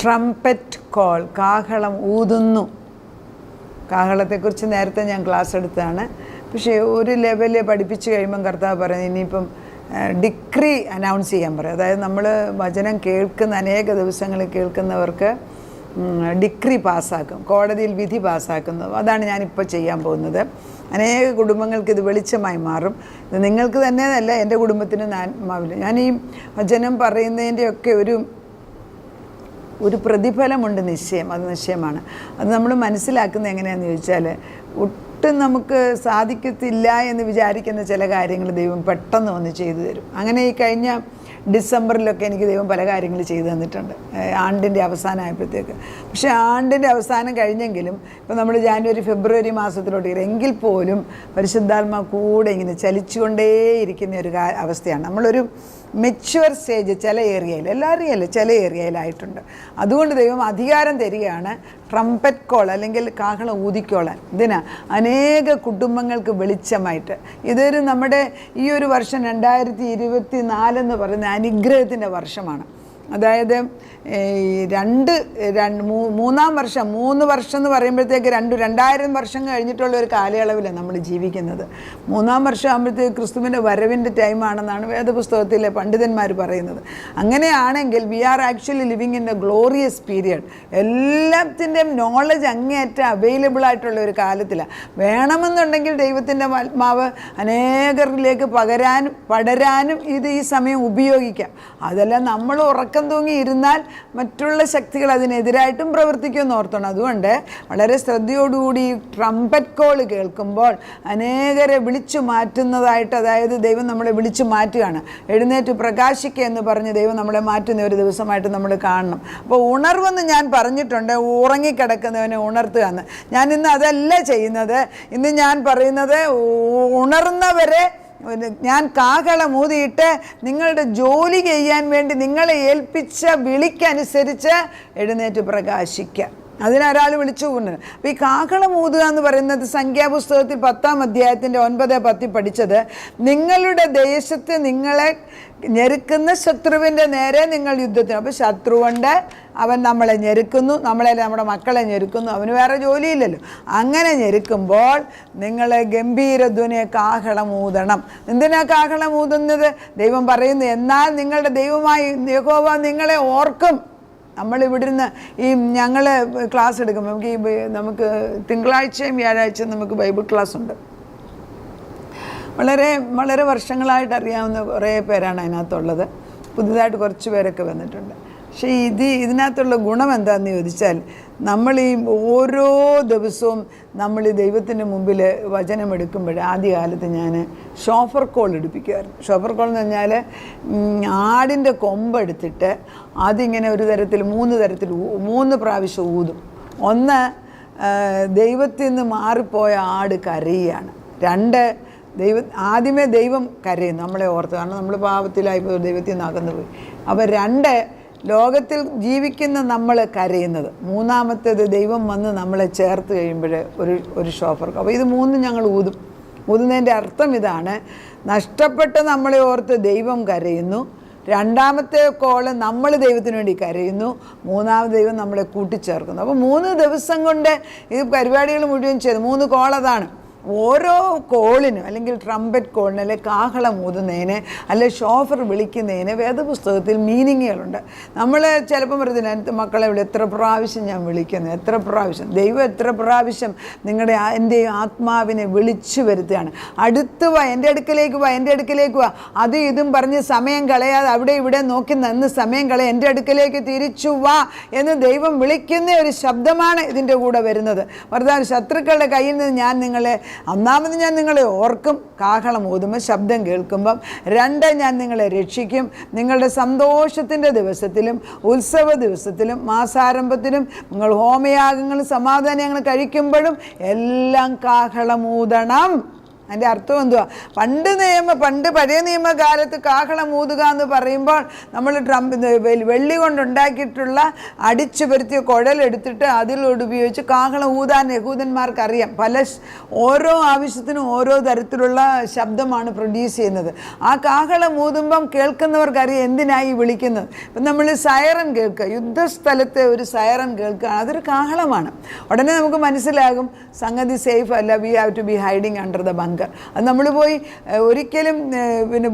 Trumpet call, കാഹളം ഊതുന്നു. കാഹളത്തെക്കുറിച്ച് നേരത്തെ ഞാൻ ക്ലാസ് എടുത്തതാണ്. പക്ഷേ ഒരു ലെവല് പഠിപ്പിച്ച് കഴിയുമ്പം കർത്താവ് പറയുന്നത് ഇനിയിപ്പം ഡിക്രി അനൗൺസ് ചെയ്യാൻ പറയും. അതായത് നമ്മൾ വചനം കേൾക്കുന്ന അനേക ദിവസങ്ങളിൽ കേൾക്കുന്നവർക്ക് ഡിക്രി പാസ്സാക്കും, കോടതിയിൽ വിധി പാസ്സാക്കുന്നത്. അതാണ് ഞാനിപ്പോൾ ചെയ്യാൻ പോകുന്നത്. അനേക കുടുംബങ്ങൾക്ക് ഇത് വെളിച്ചമായി മാറും. ഇത് നിങ്ങൾക്ക് തന്നെയല്ല, എൻ്റെ കുടുംബത്തിന് ഞാൻ ഈ വചനം പറയുന്നതിൻ്റെയൊക്കെ ഒരു പ്രതിഫലമുണ്ട്, നിശ്ചയം. അത് നിശ്ചയമാണ്. അത് നമ്മൾ മനസ്സിലാക്കുന്നത് എങ്ങനെയാണെന്ന് ചോദിച്ചാൽ, ഒട്ടും നമുക്ക് സാധിക്കത്തില്ല എന്ന് വിചാരിക്കുന്ന ചില കാര്യങ്ങൾ ദൈവം പെട്ടെന്ന് വന്ന് ചെയ്തു തരും. അങ്ങനെ ഈ കഴിഞ്ഞ ഡിസംബറിലൊക്കെ എനിക്ക് ദൈവം പല കാര്യങ്ങൾ ചെയ്തു തന്നിട്ടുണ്ട്, ആണ്ടിൻ്റെ അവസാനമായപ്പോഴത്തേക്ക്. പക്ഷേ ആണ്ടിൻ്റെ അവസാനം കഴിഞ്ഞെങ്കിലും ഇപ്പോൾ നമ്മൾ ജാനുവരി ഫെബ്രുവരി മാസത്തിലോട്ട് എങ്കിൽ പോലും പരിശുദ്ധാത്മാ കൂടെ ഇങ്ങനെ ചലിച്ചുകൊണ്ടേയിരിക്കുന്ന ഒരു അവസ്ഥയാണ്. നമ്മളൊരു മെച്യൂർ സ്റ്റേജ് ചില ഏരിയയിൽ, എല്ലാവരും അല്ല, ചില ഏരിയയിലായിട്ടുണ്ട്. അതുകൊണ്ട് ദൈവം അധികാരം തരികയാണ് ട്രംപറ്റ് കോൾ അല്ലെങ്കിൽ കാഹളം ഊതിക്കോളാൻ. ഇതിനാ അനേക കുടുംബങ്ങൾക്ക് വെളിച്ചമായിട്ട്. ഇതൊരു നമ്മുടെ ഈ ഒരു വർഷം 2024 എന്ന് പറയുന്ന അനുഗ്രഹത്തിൻ്റെ വർഷമാണ്. അതായത് മൂന്നാം വർഷം, 3 വർഷം എന്ന് പറയുമ്പോഴത്തേക്ക് 2000 വർഷം കഴിഞ്ഞിട്ടുള്ള ഒരു കാലയളവിലാണ് നമ്മൾ ജീവിക്കുന്നത്. 3-ാം വർഷം ആകുമ്പോഴത്തേക്ക് ക്രിസ്തുവിൻ്റെ വരവിൻ്റെ ടൈമാണെന്നാണ് വേദപുസ്തകത്തിലെ പണ്ഡിതന്മാർ പറയുന്നത്. അങ്ങനെയാണെങ്കിൽ we are actually living in a glorious period. എല്ലാത്തിൻ്റെയും നോളജ് അങ്ങേയറ്റം അവൈലബിൾ ആയിട്ടുള്ള ഒരു കാലത്തിലാണ്. വേണമെന്നുണ്ടെങ്കിൽ ദൈവത്തിൻ്റെ ആത്മാവ് അനേകരിലേക്ക് പടരാനും ഇത് ഈ സമയം ഉപയോഗിക്കാം. അതെല്ലാം നമ്മൾ ഉറക്കം തൂങ്ങി ഇരുന്നാൽ മറ്റുള്ള ശക്തികൾ അതിനെതിരായിട്ടും പ്രവർത്തിക്കുമെന്ന് ഓർത്തോണം. അതുകൊണ്ട് വളരെ ശ്രദ്ധയോടുകൂടി ട്രംപറ്റ് കോൾ കേൾക്കുമ്പോൾ അനേകരെ വിളിച്ചു മാറ്റുന്നതായിട്ട്, അതായത് ദൈവം നമ്മളെ വിളിച്ചു മാറ്റുകയാണ്. എഴുന്നേറ്റ് പ്രകാശിക്കുക എന്ന് പറഞ്ഞ് ദൈവം നമ്മളെ മാറ്റുന്ന ഒരു ദിവസമായിട്ട് നമ്മൾ കാണണം. അപ്പോൾ ഉണർവെന്ന് ഞാൻ പറഞ്ഞിട്ടുണ്ട്, ഉറങ്ങിക്കിടക്കുന്നവനെ ഉണർത്തുക എന്ന്. ഞാൻ ഇന്ന് അതല്ല ചെയ്യുന്നത്. ഇന്ന് ഞാൻ പറയുന്നത് ഉണർന്നവരെ ഞാൻ കാഹളം ഊതിയിട്ട് നിങ്ങളുടെ ജോലി ചെയ്യാൻ വേണ്ടി നിങ്ങളെ ഏൽപ്പിച്ച വിളിക്കനുസരിച്ച് എഴുന്നേറ്റ് പ്രകാശിക്കുക. അതിനൊരാൾ വിളിച്ചു കൊണ്ടുവരും. അപ്പോൾ ഈ കാഹളം ഊതുക എന്ന് പറയുന്നത് സംഖ്യാപുസ്തകത്തിൽ 10-ാം അധ്യായത്തിൻ്റെ 9-10 പഠിച്ചത്, നിങ്ങളുടെ ദേശത്ത് നിങ്ങളെ ഞെരുക്കുന്ന ശത്രുവിൻ്റെ നേരെ നിങ്ങൾ യുദ്ധത്തിന്. അപ്പോൾ ശത്രുവുണ്ട്, അവൻ നമ്മളെ ഞെരുക്കുന്നു, നമ്മുടെ മക്കളെ ഞെരുക്കുന്നു, അവന് വേറെ ജോലിയില്ലല്ലോ. അങ്ങനെ ഞെരുക്കുമ്പോൾ നിങ്ങൾ ഗംഭീരധ്വനിയെ കാഹളം ഊതണം. എന്തിനാ കാഹളം ഊതുന്നത്? ദൈവം പറയുന്നു, എന്നാൽ നിങ്ങളുടെ ദൈവമായ യഹോവ നിങ്ങളെ ഓർക്കും. നമ്മളിവിടുന്ന് ഞങ്ങൾ ക്ലാസ് എടുക്കുമ്പോൾ നമുക്ക് തിങ്കളാഴ്ചയും വ്യാഴാഴ്ചയും നമുക്ക് ബൈബിൾ ക്ലാസ് ഉണ്ട്. വളരെ വളരെ വർഷങ്ങളായിട്ട് അറിയാവുന്ന കുറേ പേരാണ് അതിനകത്തുള്ളത്. പുതുതായിട്ട് കുറച്ച് പേരൊക്കെ വന്നിട്ടുണ്ട്. പക്ഷേ ഇതിനകത്തുള്ള ഗുണം എന്താണെന്ന് ചോദിച്ചാൽ, നമ്മൾ ഓരോ ദിവസവും നമ്മൾ ദൈവത്തിൻ്റെ മുമ്പിൽ വചനമെടുക്കുമ്പോൾ ആദ്യകാലത്ത് ഞാൻ ഷോഫർ കോൾ എടുപ്പിക്കുമായിരുന്നു. ഷോഫർ കോൾ എന്ന് പറഞ്ഞാൽ ആടിൻ്റെ കൊമ്പെടുത്തിട്ട് അതിങ്ങനെ ഒരു തരത്തിൽ 3 പ്രാവശ്യം ഊതും. ഒന്ന്, ദൈവത്തിൽ നിന്ന് മാറിപ്പോയ ആട് കരയുകയാണ്. 2, ആദ്യമേ ദൈവം കരയും നമ്മളെ ഓർത്ത്, കാരണം നമ്മൾ പാപത്തിലായിപ്പോൾ ദൈവത്തിൽ നിന്ന് അകന്നു പോയി. അപ്പോൾ 2, ലോകത്തിൽ ജീവിക്കുന്ന നമ്മൾ കരയുന്നത്. 3-ാമത്തേത് ദൈവം വന്ന് നമ്മളെ ചേർത്ത് കഴിയുമ്പോൾ ഒരു ഷോഫർ. അപ്പോൾ ഇത് 3 ഞങ്ങൾ ഊതുന്നതിൻ്റെ അർത്ഥം ഇതാണ്: നഷ്ടപ്പെട്ട നമ്മളെ ഓർത്ത് ദൈവം കരയുന്നു, 2-ാമത്തെ കോള് നമ്മൾ ദൈവത്തിന് വേണ്ടി കരയുന്നു, 3-ാമത് ദൈവം നമ്മളെ കൂട്ടിച്ചേർക്കുന്നു. അപ്പോൾ 3 ദിവസം കൊണ്ട് ഈ പരിപാടികൾ മുഴുവൻ ചെയ്തു. 3 കോൾ അതാണ്. ഓരോ കോളിനും, അല്ലെങ്കിൽ ട്രംപറ്റ് കോളിന്, അല്ലെങ്കിൽ കാഹളം ഊതുന്നതിന്, അല്ലെങ്കിൽ ഷോഫർ വിളിക്കുന്നതിന് വേദപുസ്തകത്തിൽ മീനിങ്ങുകളുണ്ട്. നമ്മൾ ചിലപ്പം പറയുന്നില്ല, എൻ്റെ മക്കളെ ഇവിടെ എത്ര പ്രാവശ്യം ഞാൻ വിളിക്കുന്നു, എത്ര പ്രാവശ്യം ദൈവം എത്ര പ്രാവശ്യം എൻ്റെ ആത്മാവിനെ വിളിച്ചു വരുത്തുകയാണ്. അടുത്ത് വാ, എൻ്റെ അടുക്കലേക്ക് വാ, എൻ്റെ അടുക്കലേക്ക് വാ, അത് ഇതും പറഞ്ഞ് സമയം കളയാതെ അവിടെ ഇവിടെ നോക്കി നിന്ന് സമയം കളയാ, എൻ്റെ അടുക്കലേക്ക് തിരിച്ചു വാ എന്ന് ദൈവം വിളിക്കുന്ന ഒരു ശബ്ദമാണ് ഇതിൻ്റെ കൂടെ വരുന്നത്. ഭർത്താവ്, ശത്രുക്കളുടെ കയ്യിൽ നിന്ന് ഞാൻ നിങ്ങളെ ഓർക്കും. കാഹളം ഊതുമ്പോൾ ശബ്ദം കേൾക്കുമ്പം. 2, ഞാൻ നിങ്ങളെ രക്ഷിക്കും. നിങ്ങളുടെ സന്തോഷത്തിൻ്റെ ദിവസത്തിലും ഉത്സവ ദിവസത്തിലും മാസാരംഭത്തിലും നിങ്ങൾ ഹോമയാഗങ്ങളും സമാധാനങ്ങളും കഴിക്കുമ്പോഴും എല്ലാം കാഹളം ഊതണം. അതിൻ്റെ അർത്ഥം എന്തുവാ? പണ്ട് പഴയ നിയമകാലത്ത് കാഹളം ഊതുക എന്ന് പറയുമ്പോൾ നമ്മൾ വെള്ളി കൊണ്ടുണ്ടാക്കിയിട്ടുള്ള അടിച്ചു വരുത്തിയ കുഴലെടുത്തിട്ട് അതിലോട് ഉപയോഗിച്ച് കാഹളം ഊതാൻ യഹൂദന്മാർക്ക് അറിയാം. ഓരോ ആവശ്യത്തിനും ഓരോ തരത്തിലുള്ള ശബ്ദമാണ് പ്രൊഡ്യൂസ് ചെയ്യുന്നത്. ആ കാഹളം ഊതുമ്പം കേൾക്കുന്നവർക്കറിയാം എന്തിനായി വിളിക്കുന്നത്. ഇപ്പം നമ്മൾ സൈറൻ കേൾക്കുക, യുദ്ധസ്ഥലത്തെ ഒരു സൈറൻ കേൾക്കുക, അതൊരു കാഹളമാണ്. ഉടനെ നമുക്ക് മനസ്സിലാകും സംഗതി സേഫ് അല്ല, we have to be hiding under the bunker. അത് നമ്മൾ പോയി ഒരിക്കലും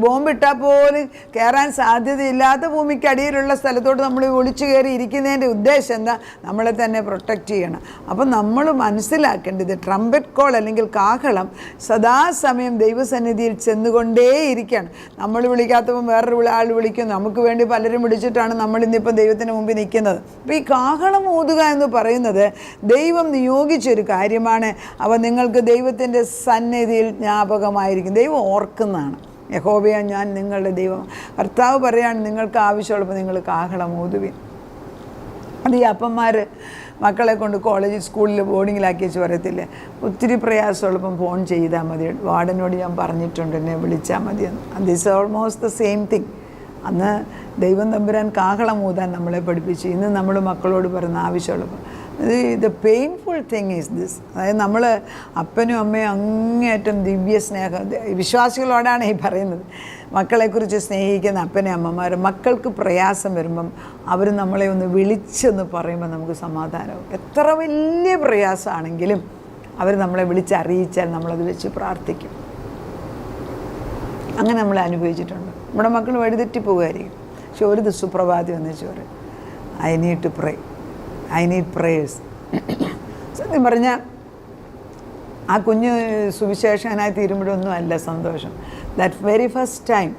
ബോംബിട്ടാൽ പോലും കയറാൻ സാധ്യതയില്ലാത്ത ഭൂമിക്കടിയിലുള്ള സ്ഥലത്തോട്ട് നമ്മൾ ഒളിച്ചു കയറി ഇരിക്കുന്നതിൻ്റെ ഉദ്ദേശം എന്താ? നമ്മളെ തന്നെ പ്രൊട്ടക്റ്റ് ചെയ്യണം. അപ്പം നമ്മൾ മനസ്സിലാക്കേണ്ടത് ട്രംപറ്റ് കോൾ അല്ലെങ്കിൽ കാഹളം സദാസമയം ദൈവസന്നിധിയിൽ ചെന്നുകൊണ്ടേയിരിക്കുകയാണ്. നമ്മൾ വിളിക്കാത്തപ്പം വേറൊരു ആൾ വിളിക്കും. നമുക്ക് വേണ്ടി പലരും വിളിച്ചിട്ടാണ് നമ്മളിന്നിപ്പം ദൈവത്തിന് മുമ്പിൽ നിൽക്കുന്നത്. അപ്പോൾ ഈ കാഹളം ഊതുക എന്ന് പറയുന്നത് ദൈവം നിയോഗിച്ചൊരു കാര്യമാണ്. അവ നിങ്ങൾക്ക് ദൈവത്തിൻ്റെ സന്നിധിയിൽ ജ്ഞാപകമായിരിക്കും. ദൈവം ഓർക്കുന്നതാണ്. യഹോവയാ ഞാൻ നിങ്ങളുടെ ദൈവം. കർത്താവ് പറയാണ് നിങ്ങൾക്ക് ആവശ്യമുള്ളപ്പോൾ നിങ്ങൾ കാഹളം ഊതുവിൻ. അത് ഈ അപ്പന്മാർ മക്കളെ കൊണ്ട് കോളേജിൽ സ്കൂളിൽ ബോർഡിങ്ങിലാക്കി വെച്ച് പറയത്തില്ലേ, ഒത്തിരി പ്രയാസമുള്ളപ്പം ഫോൺ ചെയ്താൽ മതി, വാർഡനോട് ഞാൻ പറഞ്ഞിട്ടുണ്ട് എന്നെ വിളിച്ചാൽ മതിയെന്ന്. This almost the same thing. അന്ന് ദൈവം തമ്പുരാൻ കാഹളം ഊതാൻ നമ്മളെ പഠിപ്പിച്ചു. ഇന്ന് നമ്മൾ മക്കളോട് പറയുന്ന ആവശ്യമുള്ളപ്പോൾ the painful thing is this. അതായത് നമ്മൾ അപ്പനും അമ്മയും അങ്ങേയറ്റം ദിവ്യ സ്നേഹം വിശ്വാസികളോടാണ് ഈ പറയുന്നത്. മക്കളെക്കുറിച്ച് സ്നേഹിക്കുന്ന അപ്പനെ അമ്മമാർ മക്കൾക്ക് പ്രയാസം വരുമ്പം അവർ നമ്മളെ ഒന്ന് വിളിച്ചെന്ന് പറയുമ്പോൾ നമുക്ക് സമാധാനവും. എത്ര വലിയ പ്രയാസമാണെങ്കിലും അവർ നമ്മളെ വിളിച്ചറിയിച്ചാൽ നമ്മളത് വെച്ച് പ്രാർത്ഥിക്കും. അങ്ങനെ നമ്മൾ അനുഭവിച്ചിട്ടുണ്ട്. നമ്മുടെ മക്കൾ വഴിതെറ്റി പോകുമായിരിക്കും. പക്ഷെ ഒരു സുപ്രഭാതം എന്ന് വെച്ച് പറയും, I need to pray, I need prayers. സത്യം പറഞ്ഞാൽ ആ കുഞ്ഞ് സുവിശേഷകനായി തീരുമ്പോഴൊന്നും അല്ല സന്തോഷം. ദാറ്റ് വെരി ഫസ്റ്റ് ടൈം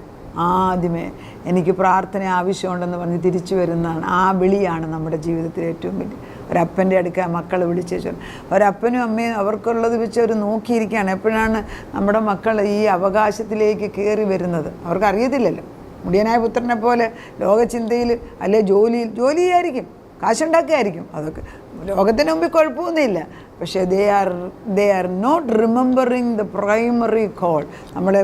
ആദ്യമേ എനിക്ക് പ്രാർത്ഥന ആവശ്യമുണ്ടെന്ന് പറഞ്ഞ് തിരിച്ചു വരുന്നതാണ്. ആ വിളിയാണ് നമ്മുടെ ജീവിതത്തിൽ ഏറ്റവും വലിയ. ഒരപ്പൻ്റെ അടുക്ക മക്കൾ വിളിച്ചു. ഒരപ്പനും അമ്മയും അവർക്കുള്ളത് വെച്ച് അവർ നോക്കിയിരിക്കുകയാണ് എപ്പോഴാണ് നമ്മുടെ മക്കൾ ഈ അവകാശത്തിലേക്ക് കയറി വരുന്നത്. അവർക്കറിയത്തില്ലല്ലോ. മുടിയനായ പുത്രനെ പോലെ ലോകചിന്തയിൽ അല്ലെ ജോലിയായിരിക്കും, കാശുണ്ടാക്കുകയായിരിക്കും. അതൊക്കെ ലോകത്തിന് മുമ്പിൽ കുഴപ്പമൊന്നുമില്ല. പക്ഷേ they are not remembering the primary call. നമ്മളെ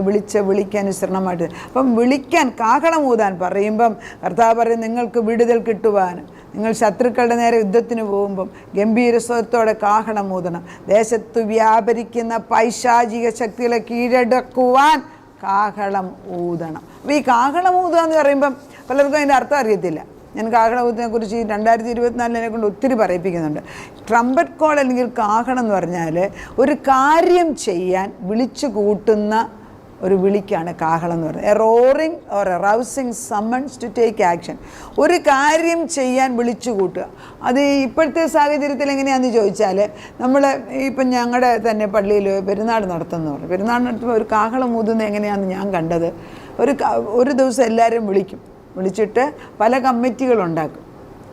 വിളിക്കനുസരണമായിട്ട്. അപ്പം വിളിക്കാൻ കാഹളം ഊതാൻ പറയുമ്പം കർത്താവ് പറയും നിങ്ങൾക്ക് വിടുതൽ കിട്ടുവാൻ. നിങ്ങൾ ശത്രുക്കളുടെ നേരെ യുദ്ധത്തിന് പോകുമ്പം ഗംഭീരസ്വരത്തോടെ കാഹളം ഊതണം. ദേശത്ത് വ്യാപരിക്കുന്ന പൈശാചിക ശക്തികളെ കീഴടക്കുവാൻ കാഹളം ഊതണം. അപ്പോൾ ഈ കാഹളം ഊതുക എന്ന് പറയുമ്പം പലർക്കും അതിൻ്റെ അർത്ഥം അറിയത്തില്ല. ഞാൻ കാഹളത്തിനെ കുറിച്ച് 2024 കൊണ്ട് ഒത്തിരി പറയിപ്പിക്കുന്നുണ്ട്. ട്രംപറ്റ് കോൾ അല്ലെങ്കിൽ കാഹളം എന്ന് പറഞ്ഞാൽ ഒരു കാര്യം ചെയ്യാൻ വിളിച്ചു കൂട്ടുന്ന ഒരു വിളിക്കാണ് കാഹളം എന്ന് പറയുന്നത്. A roaring or a rousing summons to take action. ഒരു കാര്യം ചെയ്യാൻ വിളിച്ചു കൂട്ടുക. അത് ഇപ്പോഴത്തെ സാഹചര്യത്തിൽ എങ്ങനെയാണെന്ന് ചോദിച്ചാൽ നമ്മൾ ഇപ്പം ഞങ്ങളുടെ തന്നെ പള്ളിയിൽ പെരുന്നാൾ നടത്തുമെന്ന് പറഞ്ഞു. പെരുന്നാൾ നടത്തുമ്പോൾ ഒരു കാഹളം ഊതുന്നത് എങ്ങനെയാണെന്ന് ഞാൻ കണ്ടത്. ഒരു ദിവസം എല്ലാവരും വിളിച്ചിട്ട് പല കമ്മിറ്റികളുണ്ടാക്കും.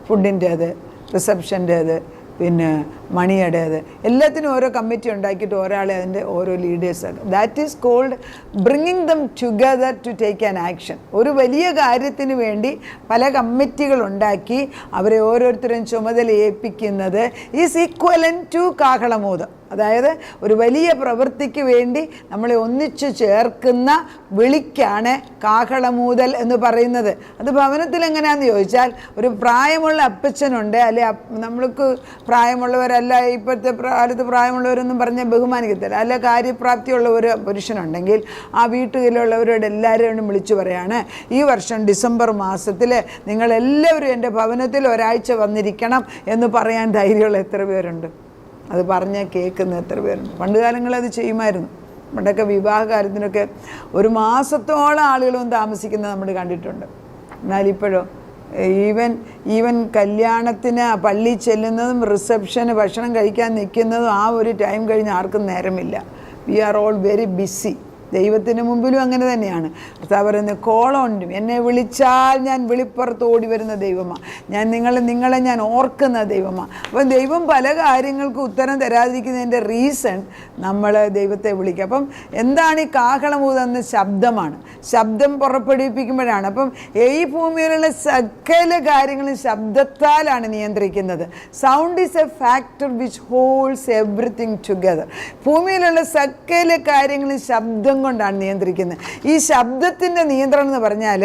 ഫുഡിൻ്റേത്, റിസപ്ഷൻ്റേത്, പിന്നെ മണിയുടേത്, എല്ലാത്തിനും ഓരോ കമ്മിറ്റി ഉണ്ടാക്കിയിട്ട് ഒരാളെ അതിൻ്റെ ഓരോ ലീഡേഴ്സാക്കും. That is called bringing them together to take an action. ഒരു വലിയ കാര്യത്തിന് വേണ്ടി പല കമ്മിറ്റികൾ ഉണ്ടാക്കി അവരെ ഓരോരുത്തരും ചുമതല ഏൽപ്പിക്കുന്നത് ഈസ് ഈക്വലൻ ടു കാഹളമൂതം. അതായത് ഒരു വലിയ പ്രവൃത്തിക്ക് വേണ്ടി നമ്മളെ ഒന്നിച്ചു ചേർക്കുന്ന വിളിക്കാണ് കാഹളമൂതൽ എന്ന് പറയുന്നത്. അത് ഭവനത്തിൽ എങ്ങനെയാണെന്ന് ചോദിച്ചാൽ, ഒരു പ്രായമുള്ള അപ്പച്ചനുണ്ട്, അല്ലെ നമ്മൾക്ക് പ്രായമുള്ളവരല്ല, ഇപ്പോഴത്തെ കാലത്ത് പ്രായമുള്ളവരൊന്നും പറഞ്ഞാൽ ബഹുമാനിക്കത്തില്ല, അല്ല കാര്യപ്രാപ്തിയുള്ള ഒരു പുരുഷനുണ്ടെങ്കിൽ ആ വീട്ടുകളിലുള്ളവരോട് എല്ലാവരും വിളിച്ചു പറയാണ്, ഈ വർഷം ഡിസംബർ മാസത്തിൽ നിങ്ങളെല്ലാവരും എൻ്റെ ഭവനത്തിൽ ഒരാഴ്ച വന്നിരിക്കണം എന്ന് പറയാൻ ധൈര്യമുള്ള എത്ര പേരുണ്ട്? അത് പറഞ്ഞാൽ കേൾക്കുന്ന എത്ര പേരുണ്ട്? പണ്ട് കാലങ്ങളിൽ അത് ചെയ്യുമായിരുന്നു. നമ്മുടെയൊക്കെ വിവാഹ കാര്യത്തിനൊക്കെ ഒരു മാസത്തോളം ആളുകളും താമസിക്കുന്നത് നമ്മൾ കണ്ടിട്ടുണ്ട്. എന്നാൽ ഇപ്പോഴോ ഈവൻ കല്യാണത്തിന് പള്ളി ചെല്ലുന്നതും റിസപ്ഷന് ഭക്ഷണം കഴിക്കാൻ നിൽക്കുന്നതും ആ ഒരു ടൈം കഴിഞ്ഞ് ആർക്കും നേരമില്ല. We are all very busy. ദൈവത്തിന് മുമ്പിലും അങ്ങനെ തന്നെയാണ്. കർത്താവ് പറയുന്നത്, കോൾ ഓൺ മീ, എന്നെ വിളിച്ചാൽ ഞാൻ വെളിപ്പുറത്ത് ഓടി വരുന്ന ദൈവമാണ്, ഞാൻ നിങ്ങളെ ഞാൻ ഓർക്കുന്ന ദൈവമാണ്. അപ്പം ദൈവം പല കാര്യങ്ങൾക്കും ഉത്തരം തരാതിരിക്കുന്നതിൻ്റെ റീസൺ നമ്മൾ ദൈവത്തെ വിളിക്കുക. അപ്പം എന്താണ് ഈ കാഹളമൂതെന്ന ശബ്ദമാണ്, ശബ്ദം പുറപ്പെടുവിപ്പിക്കുമ്പോഴാണ്. അപ്പം ഈ ഭൂമിയിലുള്ള സകല കാര്യങ്ങളും ശബ്ദത്താലാണ് നിയന്ത്രിക്കുന്നത്. Sound is A factor which holds everything together. ഭൂമിയിലുള്ള സകല കാര്യങ്ങളും ശബ്ദം കൊണ്ടാണ് നിയന്ത്രിക്കുന്നത്. ഈ ശബ്ദത്തിൻ്റെ നിയന്ത്രണം എന്ന് പറഞ്ഞാൽ,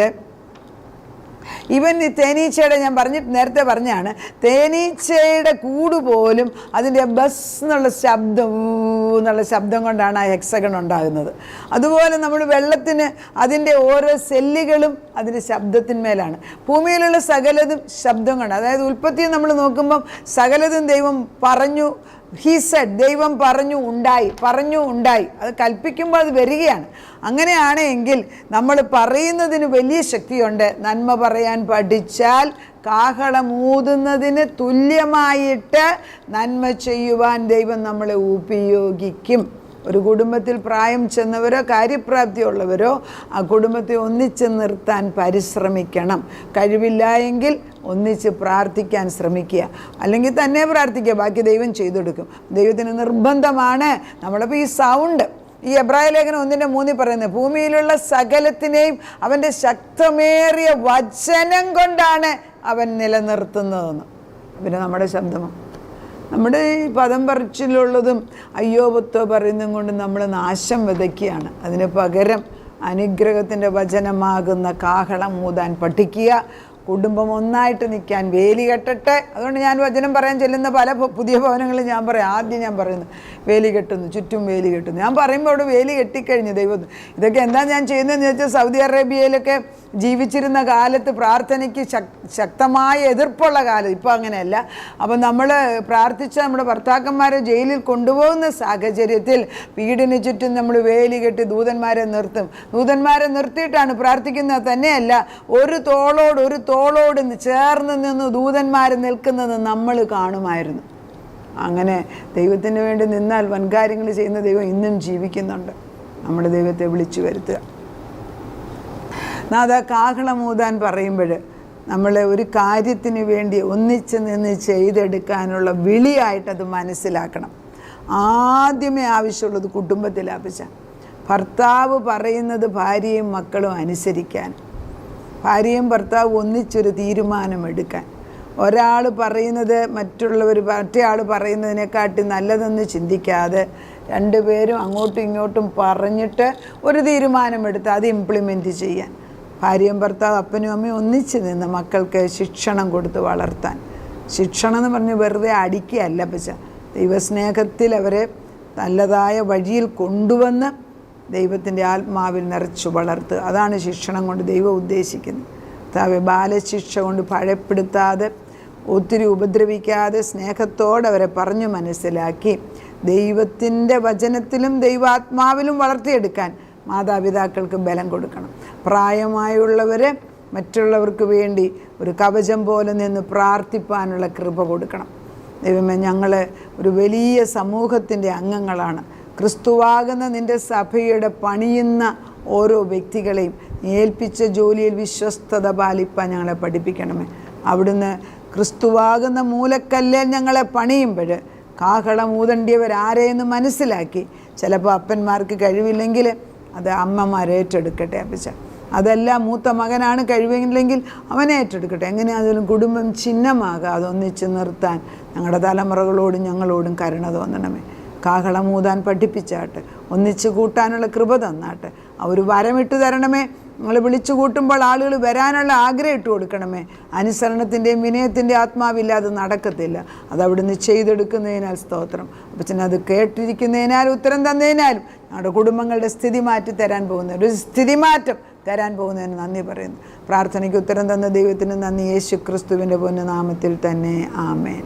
ഈവൻ ഈ തേനീച്ചയുടെ, ഞാൻ നേരത്തെ പറഞ്ഞാണ്, തേനീച്ചയുടെ കൂട് പോലും അതിൻ്റെ ബസ് എന്നുള്ള ശബ്ദം കൊണ്ടാണ് ആ ഹെക്സഗൺ ഉണ്ടാകുന്നത്. അതുപോലെ നമ്മൾ വെള്ളത്തിന് അതിൻ്റെ ഓരോ സെല്ലുകളും അതിൻ്റെ ശബ്ദത്തിന്മേലാണ്. ഭൂമിയിലുള്ള സകലതും ശബ്ദം കൊണ്ട്, അതായത് ഉൽപ്പത്തി നമ്മൾ നോക്കുമ്പം സകലതും ദൈവം പറഞ്ഞു, ഹി സെഡ്, ദൈവം പറഞ്ഞു ഉണ്ടായി. അത് കൽപ്പിക്കുമ്പോൾ അത് വരികയാണ്. അങ്ങനെയാണെങ്കിൽ നമ്മൾ പറയുന്നതിന് വലിയ ശക്തിയുണ്ട്. നന്മ പറയാൻ പഠിച്ചാൽ കാഹളമൂതുന്നതിന് തുല്യമായിട്ട് നന്മ ചെയ്യുവാൻ ദൈവം നമ്മളെ ഉപയോഗിക്കും. ഒരു കുടുംബത്തിൽ പ്രായം ചെന്നവരോ കാര്യപ്രാപ്തിയുള്ളവരോ ആ കുടുംബത്തെ ഒന്നിച്ച് നിർത്താൻ പരിശ്രമിക്കണം. കഴിവില്ല എങ്കിൽ ഒന്നിച്ച് പ്രാർത്ഥിക്കാൻ ശ്രമിക്കുക, അല്ലെങ്കിൽ തന്നെ പ്രാർത്ഥിക്കുക, ബാക്കി ദൈവം ചെയ്തെടുക്കും. ദൈവത്തിന് നിർബന്ധമാണ് നമ്മളിപ്പോൾ ഈ സൗണ്ട്, ഈ എബ്രായ ലേഖനം 1:3 പറയുന്നത്, ഭൂമിയിലുള്ള സകലത്തിനെയും അവൻ്റെ ശക്തമേറിയ വചനം കൊണ്ടാണ് അവൻ നിലനിർത്തുന്നതെന്ന്. പിന്നെ നമ്മുടെ ശബ്ദമോ, നമ്മുടെ ഈ പദം പറിച്ചിലുള്ളതും അയ്യോ പൊത്തോ പറയുന്നതും കൊണ്ട് നമ്മൾ നാശം വിതയ്ക്കുകയാണ്. അതിന് പകരം അനുഗ്രഹത്തിൻ്റെ വചനമാകുന്ന കാഹളം മൂതാൻ പഠിക്കുക. കുടുംബം ഒന്നായിട്ട് നിൽക്കാൻ വേലി കെട്ടട്ടെ. അതുകൊണ്ട് ഞാൻ വചനം പറയാൻ ചെല്ലുന്ന പല പുതിയ ഭവനങ്ങളിൽ ഞാൻ പറയും, ആദ്യം ഞാൻ പറയുന്നത് വേലി കെട്ടുന്നു, ചുറ്റും വേലി കെട്ടുന്നു. ഞാൻ പറയുമ്പോൾ അവിടെ വേലി കെട്ടിക്കഴിഞ്ഞു ദൈവം. ഇതൊക്കെ എന്താ ഞാൻ ചെയ്യുന്നതെന്ന് വെച്ചാൽ, സൗദി അറേബ്യയിലൊക്കെ ജീവിച്ചിരുന്ന കാലത്ത് പ്രാർത്ഥനയ്ക്ക് ശക്തമായ എതിർപ്പുള്ള കാലം, ഇപ്പോൾ അങ്ങനെയല്ല. അപ്പം നമ്മൾ പ്രാർത്ഥിച്ച നമ്മുടെ ഭർത്താക്കന്മാരെ ജയിലിൽ കൊണ്ടുപോകുന്ന സാഹചര്യത്തിൽ വീടിന് ചുറ്റും നമ്മൾ വേലി കെട്ടി ദൂതന്മാരെ നിർത്തും. ദൂതന്മാരെ നിർത്തിയിട്ടാണ് പ്രാർത്ഥിക്കുന്നത്. തന്നെയല്ല, ഒരു തോളോട് ചേർന്ന് നിന്ന് ദൂതന്മാർ നിൽക്കുന്നത് നമ്മൾ കാണുമായിരുന്നു. അങ്ങനെ ദൈവത്തിന് വേണ്ടി നിന്നാൽ വൻകാര്യങ്ങൾ ചെയ്യുന്ന ദൈവം ഇന്നും ജീവിക്കുന്നുണ്ട്. നമ്മുടെ ദൈവത്തെ വിളിച്ചു വരുത്തുക. നാഥ, കാഹളമൂതാൻ പറയുമ്പോൾ നമ്മൾ ഒരു കാര്യത്തിന് വേണ്ടി ഒന്നിച്ച് നിന്ന് ചെയ്തെടുക്കാനുള്ള വിളിയായിട്ടത് മനസ്സിലാക്കണം. ആദ്യമേ ആവശ്യമുള്ളത് കുടുംബത്തിലാപ്പിച്ച ഭർത്താവ് പറയുന്നത് ഭാര്യയും മക്കളും അനുസരിക്കാൻ, ഭാര്യയും ഭർത്താവ് ഒന്നിച്ചൊരു തീരുമാനമെടുക്കാൻ. ഒരാൾ പറയുന്നത് മറ്റേയാൾ പറയുന്നതിനെക്കാട്ടി നല്ലതെന്ന് ചിന്തിക്കാതെ രണ്ടുപേരും അങ്ങോട്ടും ഇങ്ങോട്ടും പറഞ്ഞിട്ട് ഒരു തീരുമാനമെടുത്ത് അത് ഇംപ്ലിമെൻറ്റ് ചെയ്യാൻ. ഭാര്യയും ഭർത്താവ്, അപ്പനും അമ്മയും ഒന്നിച്ച് നിന്ന് മക്കൾക്ക് ശിക്ഷണം കൊടുത്ത് വളർത്താൻ. ശിക്ഷണം എന്ന് പറഞ്ഞ് വെറുതെ അടിക്കുകയല്ല, പക്ഷേ ദൈവസ്നേഹത്തിൽ അവരെ നല്ലതായ വഴിയിൽ കൊണ്ടുവന്ന് ദൈവത്തിൻ്റെ ആത്മാവിൽ നിറച്ചു വളർത്തുക. അതാണ് ശിക്ഷണം കൊണ്ട് ദൈവം ഉദ്ദേശിക്കുന്നത്. ബാലശിക്ഷ കൊണ്ട് ഭയപ്പെടുത്താതെ, ഒത്തിരി ഉപദ്രവിക്കാതെ, സ്നേഹത്തോടെ അവരെ പറഞ്ഞു മനസ്സിലാക്കി ദൈവത്തിൻ്റെ വചനത്തിലും ദൈവാത്മാവിലും വളർത്തിയെടുക്കാൻ മാതാപിതാക്കൾക്ക് ബലം കൊടുക്കണം. പ്രായമായുള്ളവരെ മറ്റുള്ളവർക്ക് വേണ്ടി ഒരു കവചം പോലെ നിന്ന് പ്രാർത്ഥിപ്പാനുള്ള കൃപ കൊടുക്കണം. ദൈവമേ, ഞങ്ങൾ ഒരു വലിയ സമൂഹത്തിൻ്റെ അംഗങ്ങളാണ്. ക്രിസ്തുവാകുന്ന നിൻ്റെ സഭയുടെ പണിയുന്ന ഓരോ വ്യക്തികളെയും ഏൽപ്പിച്ച ജോലിയിൽ വിശ്വസ്തത പാലിപ്പാൻ ഞങ്ങളെ പഠിപ്പിക്കണമേ. അവിടുന്ന് ക്രിസ്തുവാകുന്ന മൂലക്കല്ലിൽ ഞങ്ങളെ പണിയുമ്പോൾ കാഹളം ഊതണ്ടിയവരാരെയെന്ന് മനസ്സിലാക്കി, ചിലപ്പോൾ അപ്പന്മാർക്ക് കഴിവില്ലെങ്കിൽ അത് അമ്മമാർ ഏറ്റെടുക്കട്ടെ. അപ്പച്ച അതല്ല, മൂത്ത മകനാണ് കഴിവില്ലെങ്കിൽ അവനെ ഏറ്റെടുക്കട്ടെ. എങ്ങനെയാണെങ്കിലും കുടുംബം ചിഹ്നമാകാതെ ഒന്നിച്ച് നിർത്താൻ ഞങ്ങളുടെ തലമുറകളോടും ഞങ്ങളോടും കരുണ തോന്നണമേ. കാഹളമൂതാൻ പഠിപ്പിച്ചാട്ട്, ഒന്നിച്ച് കൂട്ടാനുള്ള കൃപ തന്നാട്ട്, ഒരു വരമിട്ട് തരണമേ. നിങ്ങൾ വിളിച്ചു കൂട്ടുമ്പോൾ ആളുകൾ വരാനുള്ള ആഗ്രഹം ഇട്ട് കൊടുക്കണമേ. അനുസരണത്തിൻ്റെയും വിനയത്തിൻ്റെ ആത്മാവില്ലാതെ നടക്കത്തില്ല. അതവിടുന്ന് ചെയ്തെടുക്കുന്നതിനാൽ സ്തോത്രം. അപ്പം അത് കേട്ടിരിക്കുന്നതിനാൽ ഉത്തരം തന്നതിനാലും ഞങ്ങളുടെ കുടുംബങ്ങളുടെ സ്ഥിതി മാറ്റി തരാൻ പോകുന്ന ഒരു സ്ഥിതി മാറ്റം തരാൻ പോകുന്നതിന് നന്ദി പറയുന്നു. പ്രാർത്ഥനയ്ക്ക് ഉത്തരം തന്ന ദൈവത്തിന് നന്ദി. യേശു ക്രിസ്തുവിൻ്റെ പൊന്നു നാമത്തിൽ തന്നെ. ആമേൻ.